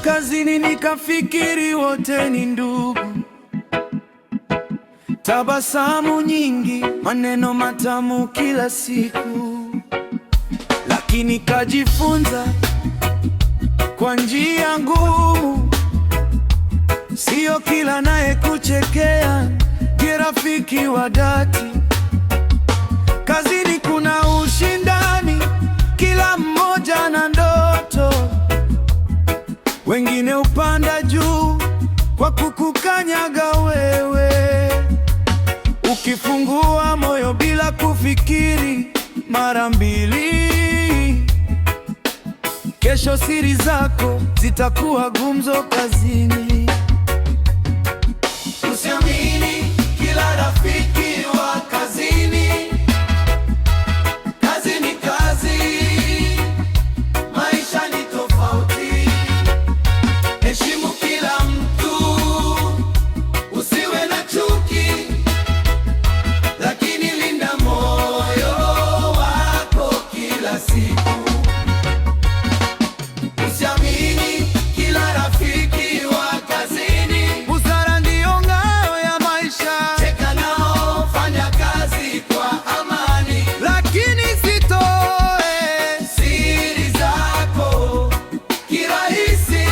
kazini nikafikiri wote ni ndugu. Tabasamu nyingi, maneno matamu kila siku, lakini kajifunza kwa njia ngumu. Sio kila naye kuchekea ndiye rafiki wa dhati. Kazini kuna ushindani, kila mmoja na ndoto. Wengine upanda juu kwa kukukanyaga wewe. Ukifungua moyo bila kufikiri mara mbili, kesho siri zako zitakuwa gumzo kazini. Usiamini kila rafiki wa kazini. Kazi ni kazi, maisha ni tofauti. Heshimu kila mtu, usiwe na chuki, lakini linda moyo wako kila siku. Usiamini kila rafiki wa kazini. Busara ndiyo ngao ya maisha. Cheka nao, fanya kazi kwa amani, lakini sitoe siri zako kirahisi.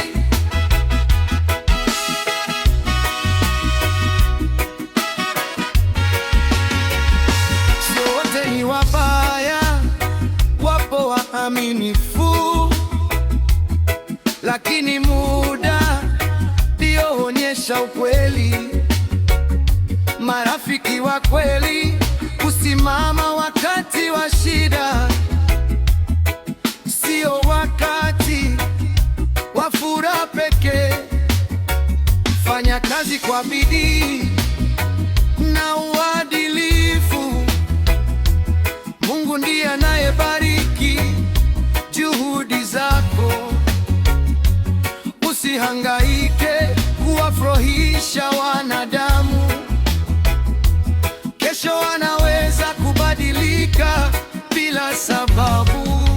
Sio wote ni wabaya, wapo waaminifu, lakini muda ndio huonyesha ukweli. Marafiki wa kweli kusimama wakati wa shida, sio wakati wa furaha pekee. Fanya kazi kwa bidii na uadilifu. Mungu ndiye anayebariki juhudi zako. Usihangaike kuwafurahisha wanadamu, kesho wanaweza kubadilika bila sababu.